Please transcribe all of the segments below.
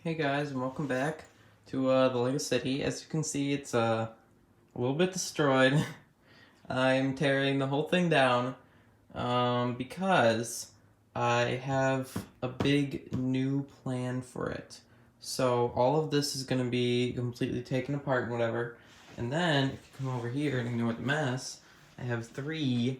Hey guys, and welcome back to the Lego City. As you can see, it's a little bit destroyed. I'm tearing the whole thing down because I have a big new plan for it. So all of this is going to be completely taken apart and whatever. And then, if you come over here and ignore the mess, I have 3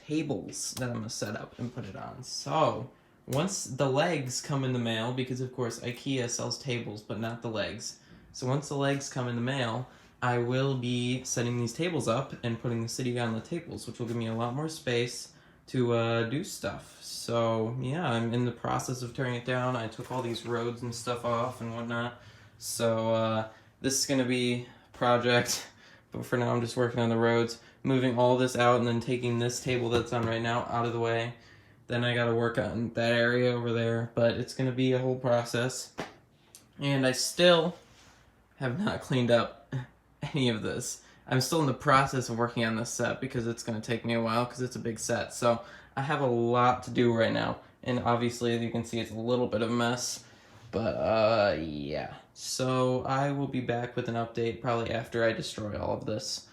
tables that I'm going to set up and put it on. So once the legs come in the mail, because of course IKEA sells tables but not the legs. So once the legs come in the mail, I will be setting these tables up and putting the city on the tables, which will give me a lot more space to do stuff. So yeah, I'm in the process of tearing it down. I took all these roads and stuff off and whatnot. So this is going to be a project, but for now I'm just working on the roads, moving all this out and then taking this table that's on right now out of the way. Then I gotta work on that area over there, but it's gonna be a whole process. And I still have not cleaned up any of this. I'm still in the process of working on this set because it's gonna take me a while because it's a big set. So I have a lot to do right now. And obviously, as you can see, it's a little bit of a mess. But yeah. So I will be back with an update probably after I destroy all of this.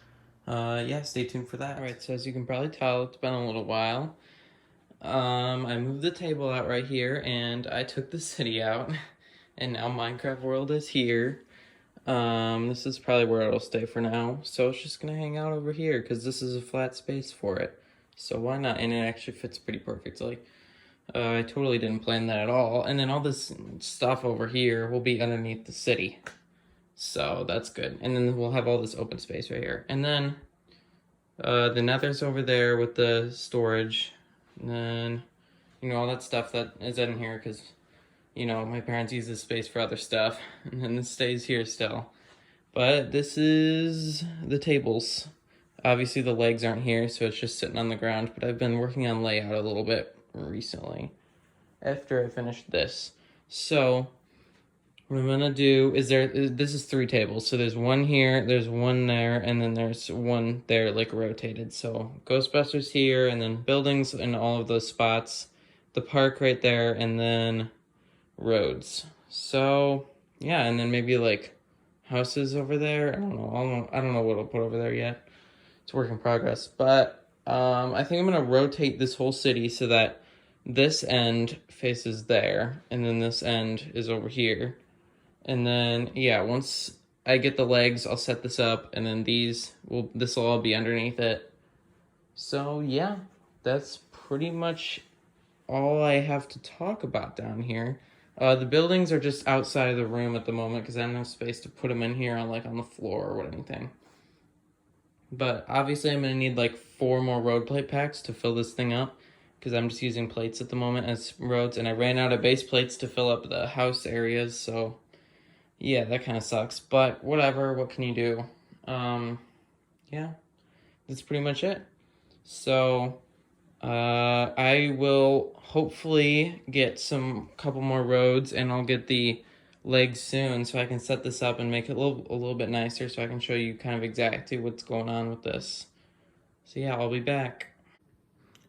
Yeah, stay tuned for that. Alright, so as you can probably tell, it's been a little while. I moved the table out right here, and I took the city out, and now Minecraft World is here. This is probably where it'll stay for now, so it's just gonna hang out over here, because this is a flat space for it. So why not? And it actually fits pretty perfectly. I totally didn't plan that at all. And then all this stuff over here will be underneath the city. So that's good. And then we'll have all this open space right here. And then the nether's over there with the storage. And then, all that stuff that is in here because, my parents use this space for other stuff. And then this stays here still. But this is the tables. Obviously the legs aren't here, so it's just sitting on the ground. But I've been working on layout a little bit recently after I finished this. So what I'm gonna do is this is 3 tables. So there's one here, there's one there, and then there's one there like rotated. So Ghostbusters here, and then buildings in all of those spots, the park right there, and then roads. So yeah, and then maybe like houses over there. I don't know what I'll put over there yet. It's a work in progress. But I think I'm gonna rotate this whole city so that this end faces there, and then this end is over here. And then, yeah, once I get the legs, I'll set this up, and then this will all be underneath it. So, yeah, that's pretty much all I have to talk about down here. The buildings are just outside of the room at the moment because I don't have space to put them in here on the floor or anything. But obviously I'm going to need like 4 more road plate packs to fill this thing up because I'm just using plates at the moment as roads, and I ran out of base plates to fill up the house areas, so yeah, that kind of sucks, but whatever, what can you do? Yeah, that's pretty much it. So, I will hopefully get couple more roads, and I'll get the legs soon so I can set this up and make it a little bit nicer so I can show you kind of exactly what's going on with this. So yeah, I'll be back.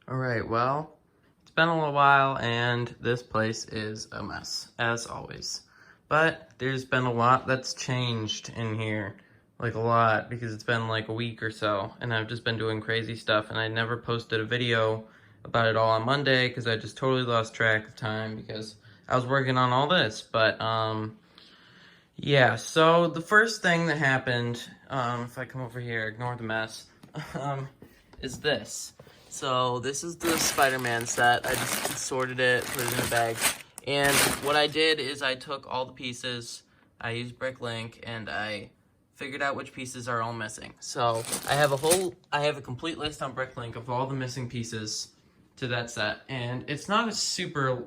Alright, well, it's been a little while, and this place is a mess, as always. But there's been a lot that's changed in here, like a lot, because it's been like a week or so, and I've just been doing crazy stuff, and I never posted a video about it all on Monday because I just totally lost track of time because I was working on all this. But yeah, so the first thing that happened, if I come over here, ignore the mess, is this. So this is the Spider-Man set. I just sorted it, put it in a bag. And what I did is I took all the pieces, I used Bricklink, and I figured out which pieces are all missing. So I have a complete list on Bricklink of all the missing pieces to that set. And it's not a super,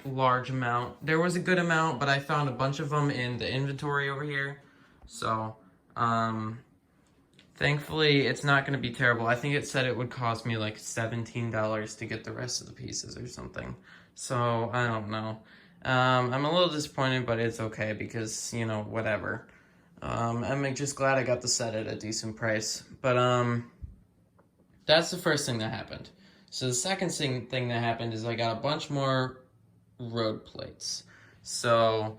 large amount. There was a good amount, but I found a bunch of them in the inventory over here. So, thankfully, it's not going to be terrible. I think it said it would cost me like $17 to get the rest of the pieces or something. So, I don't know. I'm a little disappointed, but it's okay because, whatever. I'm just glad I got the set at a decent price. But, that's the first thing that happened. So the second thing that happened is I got a bunch more road plates. So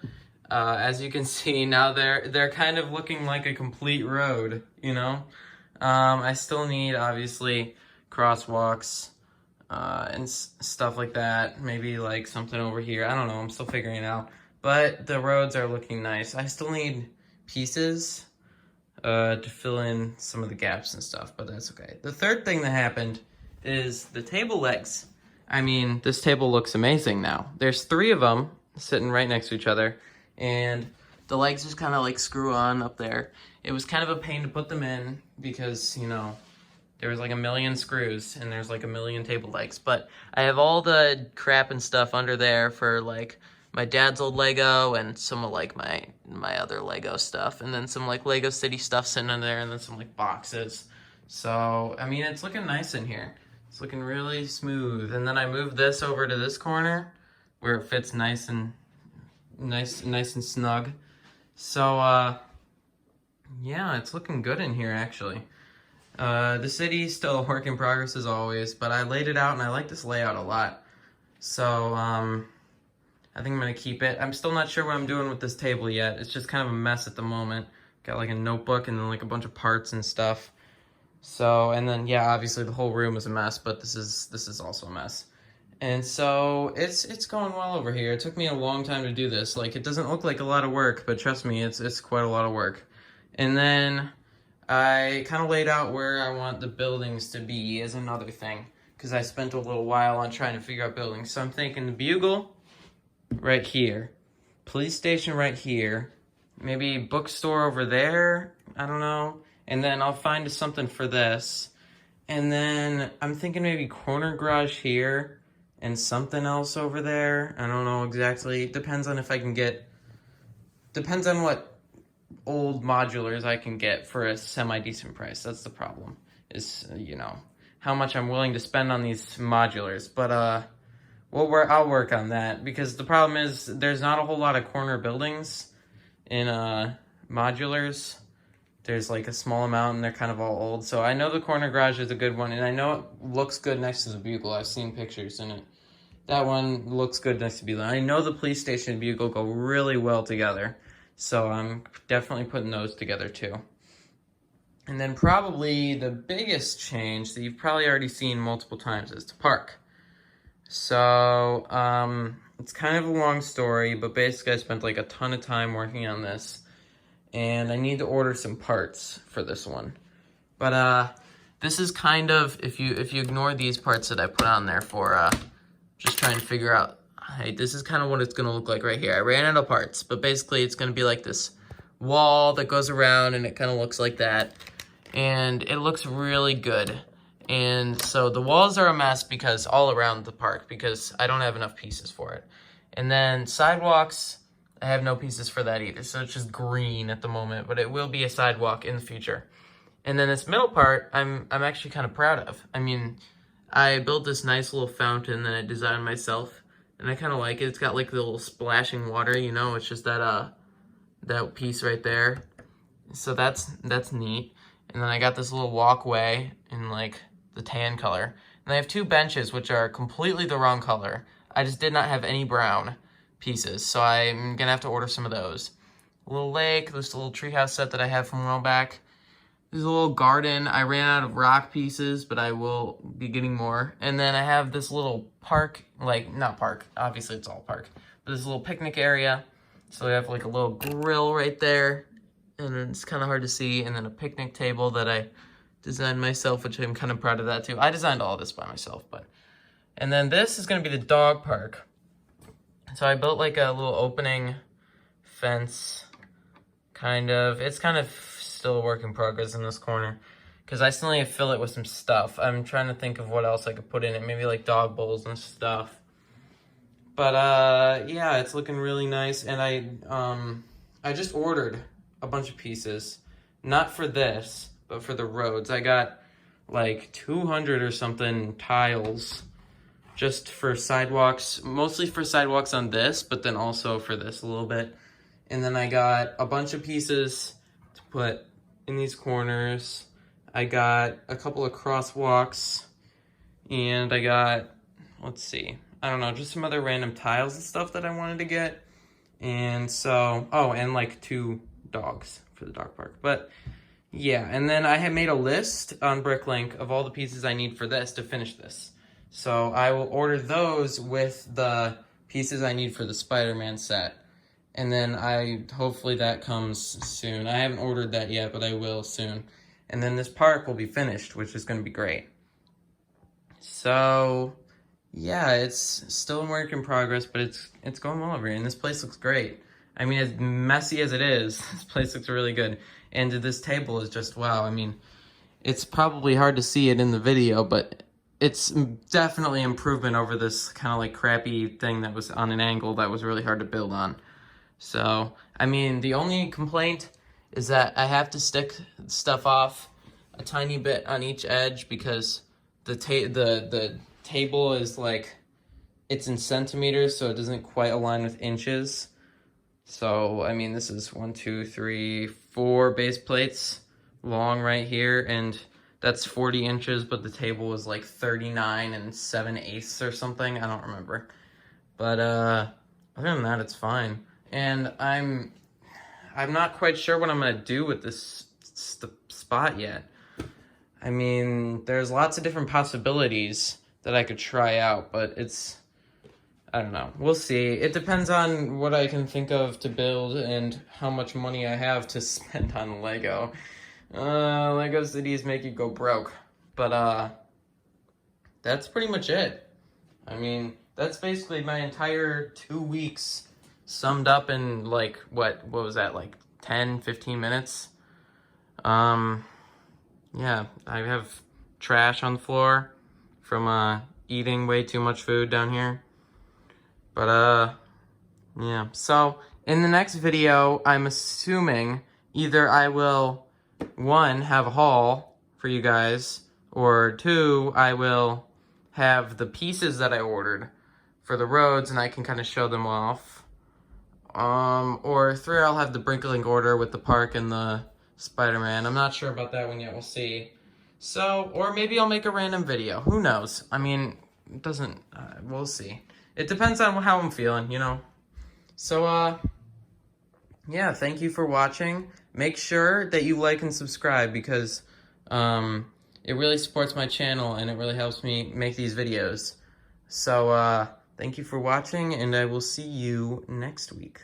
As you can see now, they're kind of looking like a complete road, you know. I still need obviously crosswalks and stuff like that. Maybe like something over here. I don't know. I'm still figuring it out. But the roads are looking nice. I still need pieces to fill in some of the gaps and stuff, but that's okay. The third thing that happened is the table legs. I mean, this table looks amazing now. There's 3 of them sitting right next to each other, and the legs just kind of like screw on up there. It was kind of a pain to put them in because, you know, there was like a million screws and there's like a million table legs. But I have all the crap and stuff under there for like my dad's old Lego and some of like my other Lego stuff, and then some like Lego City stuff sitting in there, and then some like boxes. So I mean, it's looking nice in here. It's looking really smooth. And then I moved this over to this corner where it fits nice and snug. So yeah, it's looking good in here actually. The city's still a work in progress as always, but I laid it out and I like this layout a lot. So I think I'm gonna keep it. I'm still not sure what I'm doing with this table yet. It's just kind of a mess at the moment. Got like a notebook and then like a bunch of parts and stuff. So, and then yeah, obviously the whole room is a mess, but this is also a mess. And so it's going well over here. It took me a long time to do this. Like, it doesn't look like a lot of work, but trust me, it's quite a lot of work. And then I kind of laid out where I want the buildings to be as another thing, because I spent a little while on trying to figure out buildings. So I'm thinking the Bugle right here, police station right here, maybe bookstore over there, I don't know, and then I'll find something for this, and then I'm thinking maybe corner garage here and something else over there. I don't know exactly. Depends on if I can get, depends on what old modulars I can get for a semi-decent price. That's the problem, is, you know, how much I'm willing to spend on these modulars. But I'll work on that, because the problem is there's not a whole lot of corner buildings in modulars. There's like a small amount and they're kind of all old. So I know the corner garage is a good one, and I know it looks good next to the Bugle. I've seen pictures in it. That one looks good next to Bugle. I know the police station and Bugle go really well together. So I'm definitely putting those together too. And then probably the biggest change that you've probably already seen multiple times is the park. So, it's kind of a long story, but basically I spent like a ton of time working on this, and I need to order some parts for this one. But, this is kind of, if you ignore these parts that I put on there for, just trying to figure out, hey, this is kind of what it's going to look like right here. I ran out of parts, but basically it's going to be like this wall that goes around, and it kind of looks like that, and it looks really good. And so the walls are a mess because all around the park, because I don't have enough pieces for it. And then sidewalks, I have no pieces for that either. So it's just green at the moment, but it will be a sidewalk in the future. And then this middle part, I'm actually kind of proud of. I mean, I built this nice little fountain that I designed myself, and I kind of like it. It's got like the little splashing water, you know, it's just that that piece right there. So that's neat. And then I got this little walkway in like the tan color. And I have 2 benches, which are completely the wrong color. I just did not have any brown pieces, so I'm gonna have to order some of those. A little lake, this little treehouse set that I have from a while back. There's a little garden. I ran out of rock pieces, but I will be getting more. And then I have this little park, like, not park, obviously it's all park, but this little picnic area. So we have like a little grill right there, and it's kind of hard to see, and then a picnic table that I designed myself, which I'm kind of proud of that too. I designed all this by myself, but. And then this is going to be the dog park. So I built like a little opening fence, kind of. It's kind of still a work in progress in this corner, because I still need to fill it with some stuff. I'm trying to think of what else I could put in it, maybe like dog bowls and stuff. But yeah, it's looking really nice, and I just ordered a bunch of pieces, not for this, but for the roads. I got like 200 or something tiles just for sidewalks, mostly for sidewalks on this, but then also for this a little bit. And then I got a bunch of pieces to put in these corners. I got a couple of crosswalks, and I got, let's see, I don't know, just some other random tiles and stuff that I wanted to get. And so, oh, and like 2 dogs for the dog park. But yeah, and then I have made a list on Bricklink of all the pieces I need for this to finish this. So I will order those with the pieces I need for the Spider-Man set. And then hopefully that comes soon. I haven't ordered that yet, but I will soon. And then this park will be finished, which is going to be great. So, yeah, it's still a work in progress, but it's going well over here. And this place looks great. I mean, as messy as it is, this place looks really good. And this table is just, wow. I mean, it's probably hard to see it in the video, but it's definitely improvement over this kind of like crappy thing that was on an angle that was really hard to build on. So, I mean, the only complaint is that I have to stick stuff off a tiny bit on each edge because the table is like, it's in centimeters, so it doesn't quite align with inches. So, I mean, this is 1, 2, 3, 4 base plates long right here, and that's 40 inches, but the table was like 39 and 7/8 or something. I don't remember. But, other than that, it's fine. And I'm not quite sure what I'm gonna do with this spot yet. I mean, there's lots of different possibilities that I could try out, but I don't know. We'll see. It depends on what I can think of to build and how much money I have to spend on Lego. Lego cities make you go broke. But, that's pretty much it. I mean, that's basically my entire 2 weeks summed up in like what was that, like 10-15 minutes. Yeah, I have trash on the floor from eating way too much food down here. But yeah, so in the next video, I'm assuming either I will 1 have a haul for you guys, or 2 I will have the pieces that I ordered for the roads and I can kind of show them off. Or 3, I'll have the Bricklink order with the park and the Spider-Man. I'm not sure about that one yet. We'll see. So, or maybe I'll make a random video. Who knows? I mean, it doesn't, we'll see. It depends on how I'm feeling, you know? So, yeah, thank you for watching. Make sure that you like and subscribe because, it really supports my channel and it really helps me make these videos. So, thank you for watching, and I will see you next week.